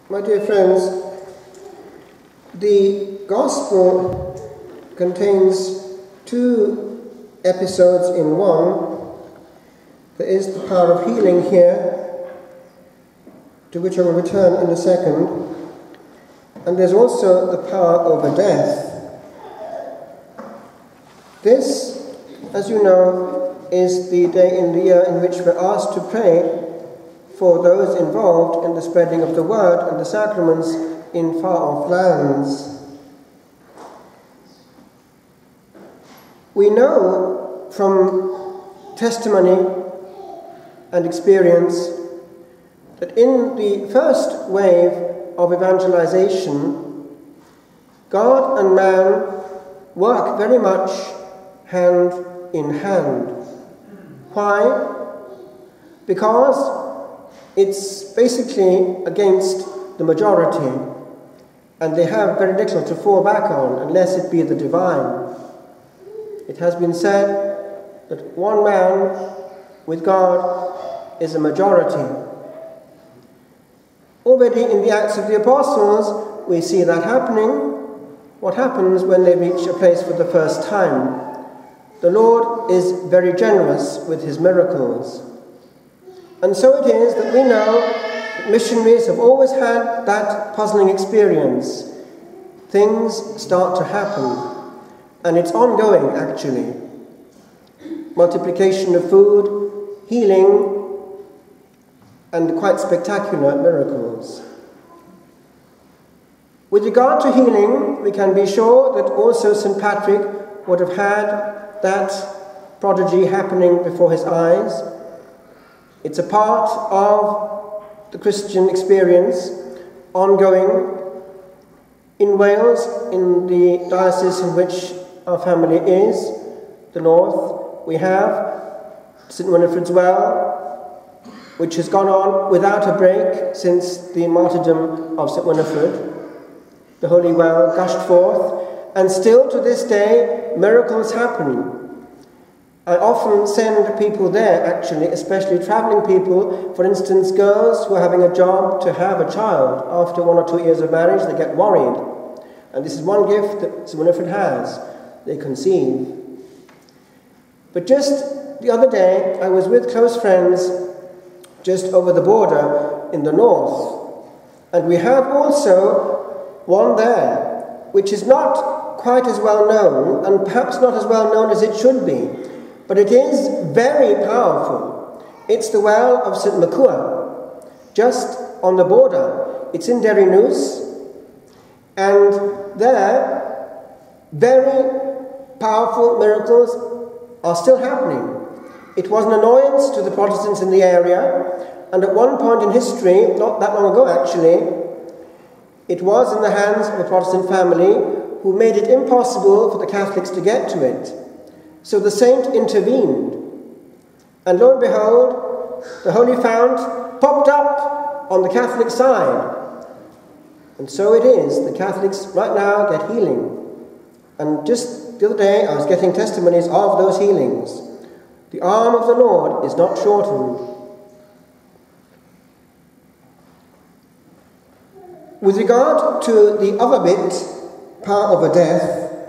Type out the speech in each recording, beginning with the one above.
My dear friends, the Gospel contains two episodes in one. There is the power of healing here, to which I will return in a second, and there's also the power over death. This, as you know, is the day in the year in which we're asked to pray for those involved in the spreading of the word and the sacraments in far-off lands. We know from testimony and experience that in the first wave of evangelization, God and man work very much hand in hand. Why? Because it's basically against the majority, and they have very little to fall back on unless it be the divine. It has been said that one man with God is a majority. Already in the Acts of the Apostles, we see that happening. What happens when they reach a place for the first time? The Lord is very generous with his miracles. And so it is that we know that missionaries have always had that puzzling experience. Things start to happen, and it's ongoing actually. Multiplication of food, healing, and quite spectacular miracles. With regard to healing, we can be sure that also St. Patrick would have had that prodigy happening before his eyes. It's a part of the Christian experience, ongoing. In Wales, in the diocese in which our family is, the north, we have St. Winifred's Well, which has gone on without a break since the martyrdom of St. Winifred. The Holy Well gushed forth, and still to this day, miracles happen. I often send people there, actually, especially travelling people, for instance, girls who are having a job to have a child. After 1 or 2 years of marriage, they get worried. And this is one gift that St. Winifred has. They conceive. But just the other day, I was with close friends just over the border in the north. And we have also one there, which is not quite as well known, and perhaps not as well known as it should be. But it is very powerful. It's the well of St. Makua, just on the border. It's in Derrynws, and there, very powerful miracles are still happening. It was an annoyance to the Protestants in the area, and at one point in history, not that long ago actually, it was in the hands of a Protestant family who made it impossible for the Catholics to get to it. So the saint intervened, and lo and behold, the Holy Fount popped up on the Catholic side. And so it is, the Catholics right now get healing. And just the other day, I was getting testimonies of those healings. The arm of the Lord is not shortened. With regard to the other bit, power over death,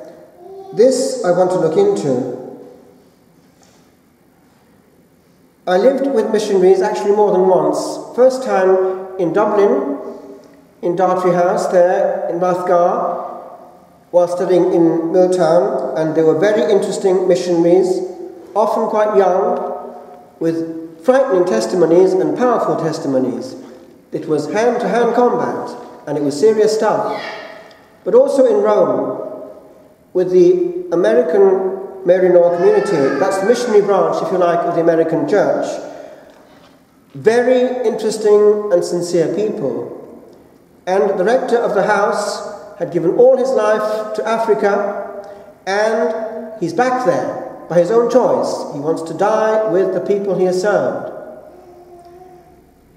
this I want to look into. I lived with missionaries actually more than once. First time in Dublin, in Dartry House there in Rathgar, while studying in Milltown, and they were very interesting missionaries, often quite young, with frightening testimonies and powerful testimonies. It was hand-to-hand combat, and it was serious stuff. But also in Rome, with the American Maryknoll community, that's the missionary branch, if you like, of the American church. Very interesting and sincere people. And the rector of the house had given all his life to Africa, and he's back there by his own choice. He wants to die with the people he has served.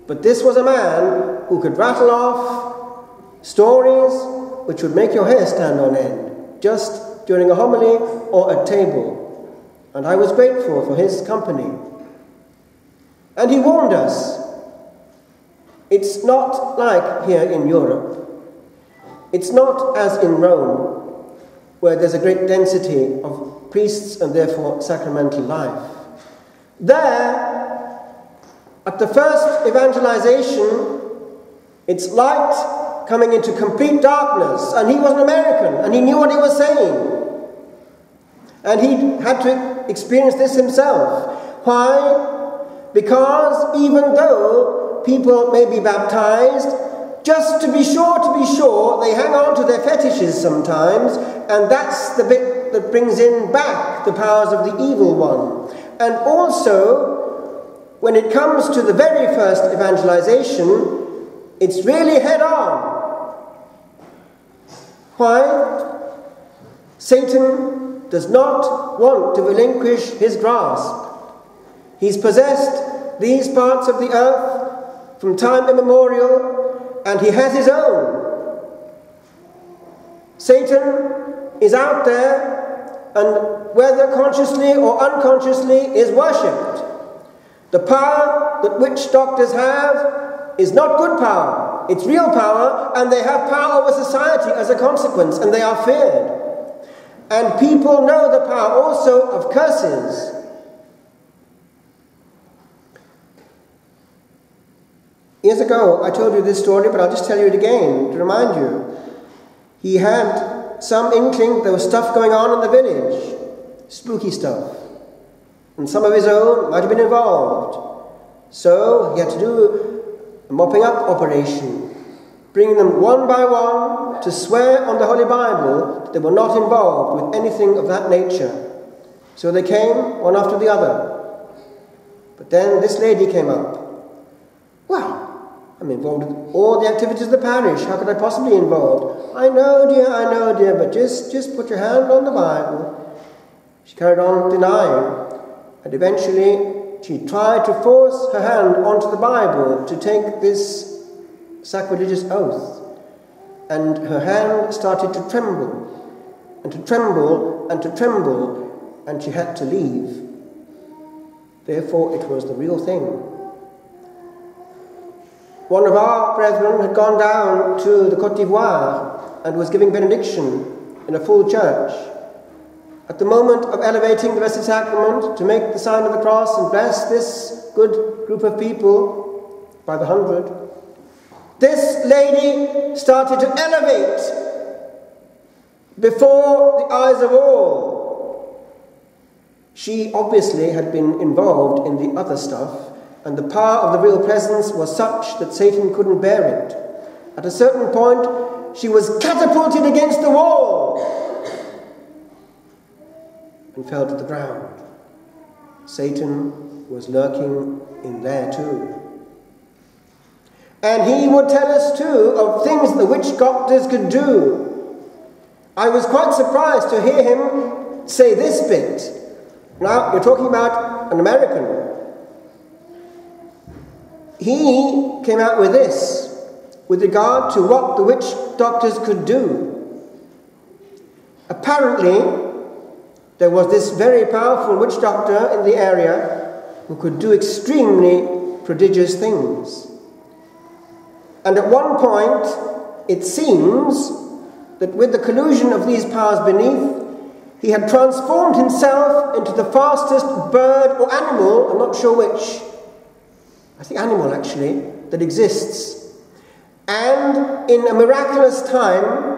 But this was a man who could rattle off stories which would make your hair stand on end, just during a homily or at table. And I was grateful for his company. And he warned us It's not like here in Europe. It's not as in Rome, where there's a great density of priests and therefore sacramental life. There, at the first evangelization, it's light coming into complete darkness, and he was an American, and he knew what he was saying. And he had to experience this himself. Why? Because even though people may be baptized, just to be sure, they hang on to their fetishes sometimes, and that's the bit that brings in back the powers of the evil one. And also, when it comes to the very first evangelization, it's really head on. Why? Satan does not want to relinquish his grasp. He's possessed these parts of the earth from time immemorial, and he has his own. Satan is out there, and whether consciously or unconsciously is worshipped. The power that witch doctors have is not good power. It's real power, and they have power over society as a consequence, and they are feared. And people know the power also of curses. Years ago, I told you this story, but I'll just tell you it again to remind you. He had some inkling there was stuff going on in the village, spooky stuff, and some of his own might have been involved. So he had to do a mopping up operation, bringing them one by one to swear on the Holy Bible that they were not involved with anything of that nature. So they came, one after the other. But then this lady came up. Well, I'm involved with all the activities of the parish. How could I possibly be involved? I know, dear, but just put your hand on the Bible. She carried on denying. And eventually, she tried to force her hand onto the Bible to take this sacrilegious oath. And her hand started to tremble, and to tremble, and to tremble, and she had to leave. Therefore, it was the real thing. One of our brethren had gone down to the Côte d'Ivoire and was giving benediction in a full church. At the moment of elevating the Blessed Sacrament to make the sign of the cross and bless this good group of people by the 100, this lady started to elevate before the eyes of all. She obviously had been involved in the other stuff, and the power of the real presence was such that Satan couldn't bear it. At a certain point, she was catapulted against the wall and fell to the ground. Satan was lurking in there too. And he would tell us too of things the witch doctors could do. I was quite surprised to hear him say this bit. Now, you're talking about an American. He came out with this, with regard to what the witch doctors could do. Apparently, there was this very powerful witch doctor in the area who could do extremely prodigious things. And at one point, it seems that with the collusion of these powers beneath, he had transformed himself into the fastest bird or animal, I'm not sure which, I think animal actually, that exists. And in a miraculous time,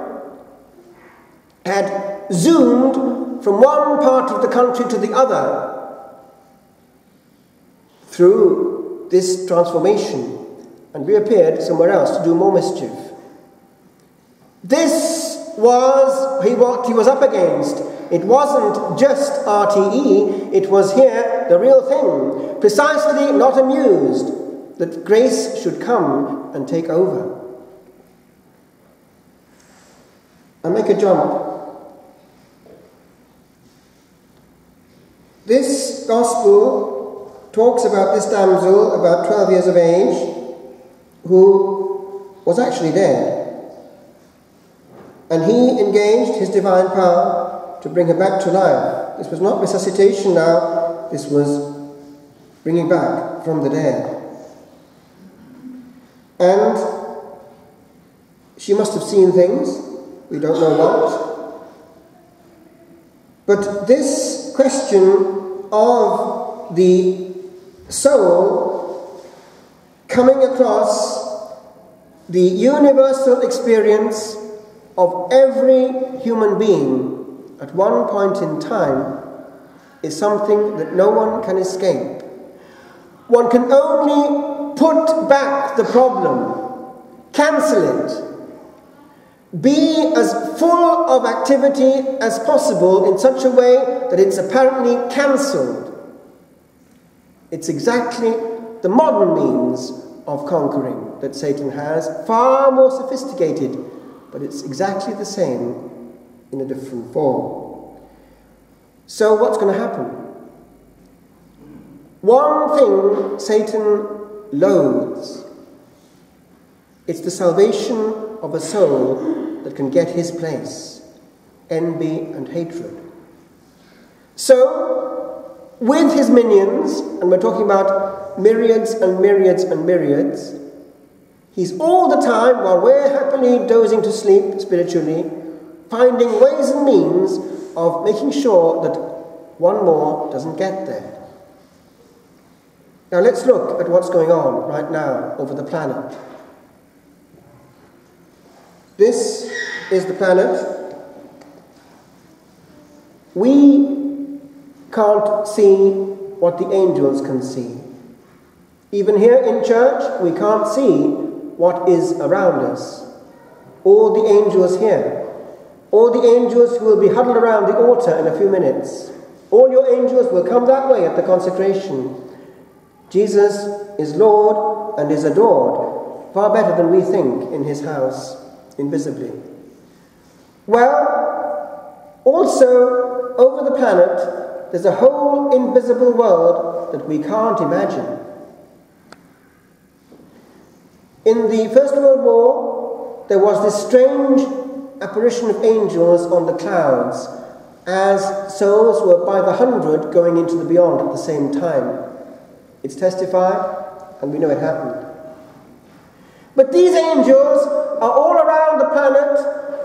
had zoomed from one part of the country to the other through this transformation and reappeared somewhere else to do more mischief. This was what he was up against. It wasn't just RTE, it was here the real thing. Precisely not amused that grace should come and take over. I'll make a jump. This gospel talks about this damsel, about 12 years of age, who was actually dead. And he engaged his divine power to bring her back to life. This was not resuscitation now, this was bringing back from the dead. And she must have seen things, we don't know what. But this question of the soul coming across the universal experience of every human being at one point in time is something that no one can escape. One can only put back the problem, cancel it, be as full of activity as possible in such a way that it's apparently cancelled. It's exactly the modern means of conquering that Satan has, far more sophisticated, but it's exactly the same in a different form. So what's going to happen? One thing Satan loathes. It's the salvation of a soul that can get his place. Envy and hatred. So, with his minions, and we're talking about myriads and myriads and myriads, he's all the time, while we're happily dozing to sleep spiritually, finding ways and means of making sure that one more doesn't get there. Now let's look at what's going on right now over the planet. This is the planet. We can't see what the angels can see. Even here in church, we can't see what is around us. All the angels here, all the angels who will be huddled around the altar in a few minutes, all your angels will come that way at the consecration. Jesus is Lord and is adored, far better than we think, in his house, invisibly. Well, also over the planet, there's a whole invisible world that we can't imagine. In the First World War, there was this strange apparition of angels on the clouds, as souls were by the hundred going into the beyond at the same time. It's testified, and we know it happened. But these angels are all around the planet,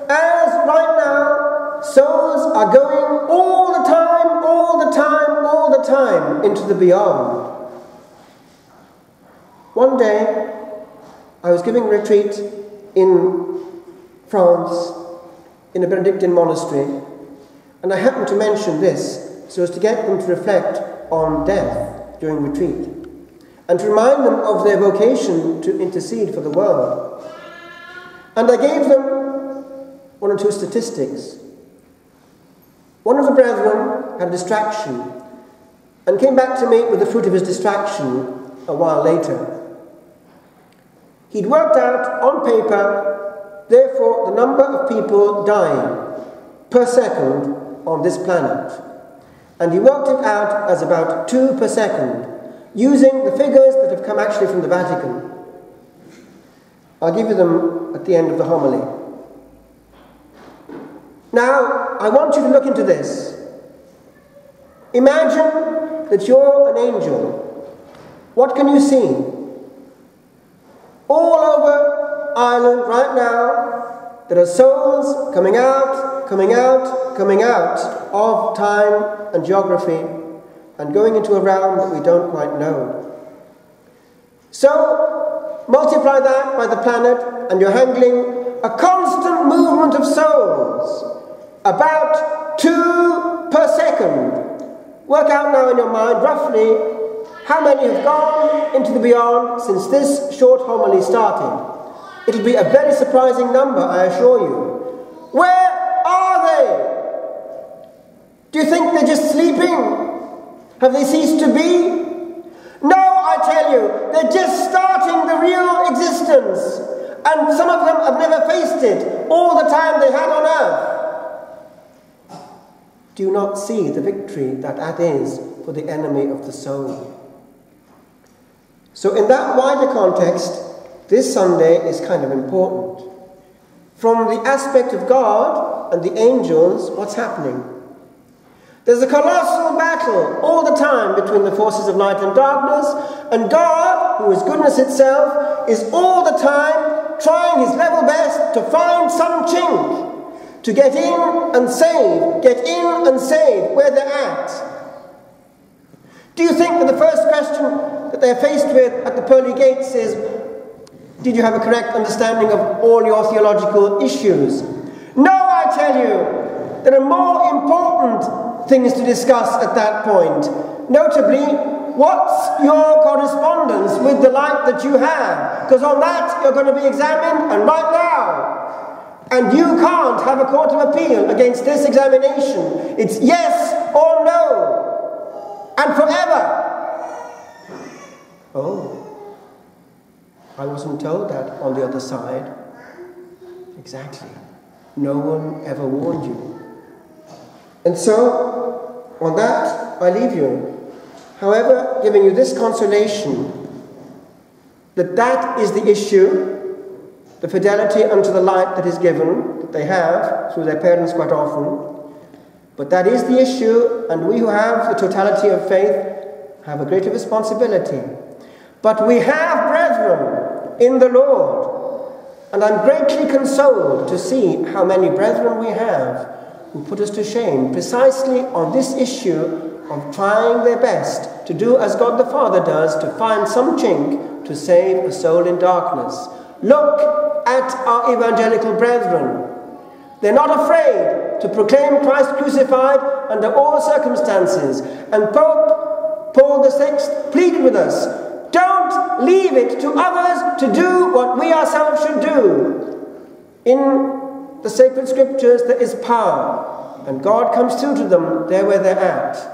as right now, souls are going all the time, all the time, all the time into the beyond. One day, I was giving a retreat in France, in a Benedictine monastery, and I happened to mention this so as to get them to reflect on death during retreat, and to remind them of their vocation to intercede for the world. And I gave them one or two statistics. One of the brethren had a distraction and came back to me with the fruit of his distraction a while later. He'd worked out on paper, therefore, the number of people dying per second on this planet. And he worked it out as about 2 per second, using the figures that have come actually from the Vatican. I'll give you them at the end of the homily. Now, I want you to look into this. Imagine that you're an angel. What can you see? All over Ireland right now, there are souls coming out, coming out, coming out of time and geography, and going into a realm that we don't quite know. So, multiply that by the planet, and you're handling a constant movement of souls, about 2 per second. Work out now in your mind, roughly, how many have gone into the beyond since this short homily started. It'll be a very surprising number, I assure you. Where are they? Do you think they're just sleeping? Have they ceased to be? No, I tell you, they're just starting the real existence. And some of them have never faced it all the time they had on earth. Do you not see the victory that is for the enemy of the soul? So in that wider context, this Sunday is kind of important. From the aspect of God and the angels, what's happening? There's a colossal battle all the time between the forces of light and darkness, and God God, who is goodness itself, is all the time trying his level best to find some chink, to get in and save where they're at. Do you think that the first question that they're faced with at the pearly gates is, did you have a correct understanding of all your theological issues? No, I tell you, there are more important things to discuss at that point. Notably, what's your correspondence with the light that you have? Because on that you're going to be examined, and right now. And you can't have a court of appeal against this examination. It's yes or no. And forever. Oh, I wasn't told that on the other side. Exactly. No one ever warned you. And so, on that, I leave you. However, giving you this consolation, that is the issue, the fidelity unto the light that is given, that they have through their parents quite often. But that is the issue, and we who have the totality of faith have a greater responsibility. But we have brethren in the Lord, and I'm greatly consoled to see how many brethren we have who put us to shame precisely on this issue of trying their best to do as God the Father does, to find some chink to save a soul in darkness. Look at our evangelical brethren. They're not afraid to proclaim Christ crucified under all circumstances. And Pope Paul VI pleaded with us, don't leave it to others to do what we ourselves should do. In the sacred scriptures there is power, and God comes through to them there where they're at.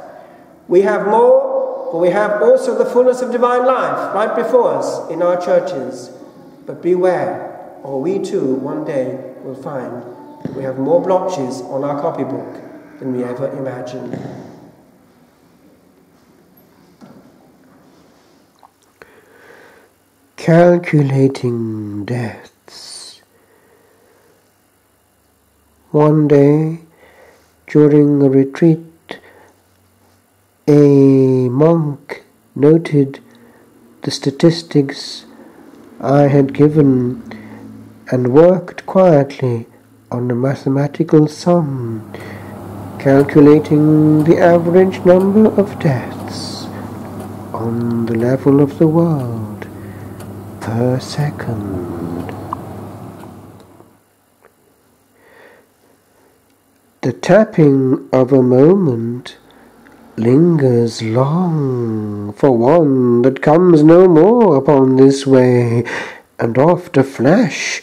We have more, but we have also the fullness of divine life right before us in our churches. But beware, or we too one day will find that we have more blotches on our copybook than we ever imagined. Calculating deaths. One day, during a retreat, a monk noted the statistics I had given and worked quietly on a mathematical sum, calculating the average number of deaths on the level of the world per second. The tapping of a moment lingers long for one that comes no more upon this way, and oft a flash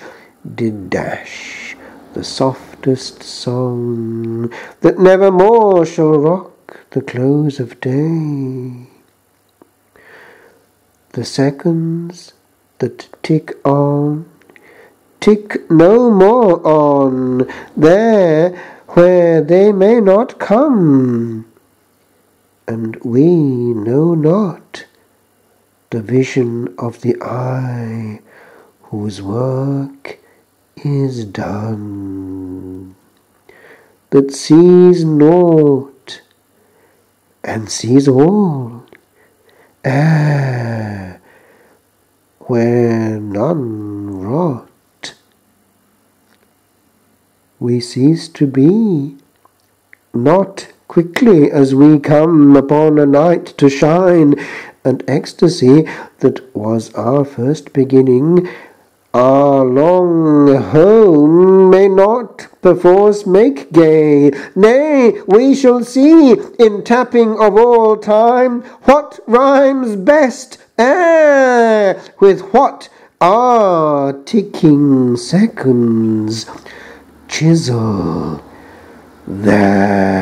did dash the softest song that never more shall rock the close of day. The seconds that tick on, tick no more on, there where they may not come, and we know not the vision of the eye whose work is done, that sees naught and sees all, where none wrought. We cease to be, not quickly as we come upon a night to shine, and ecstasy that was our first beginning, our long home may not perforce make gay. Nay, we shall see in tapping of all time what rhymes best, with what our ticking seconds chisel there.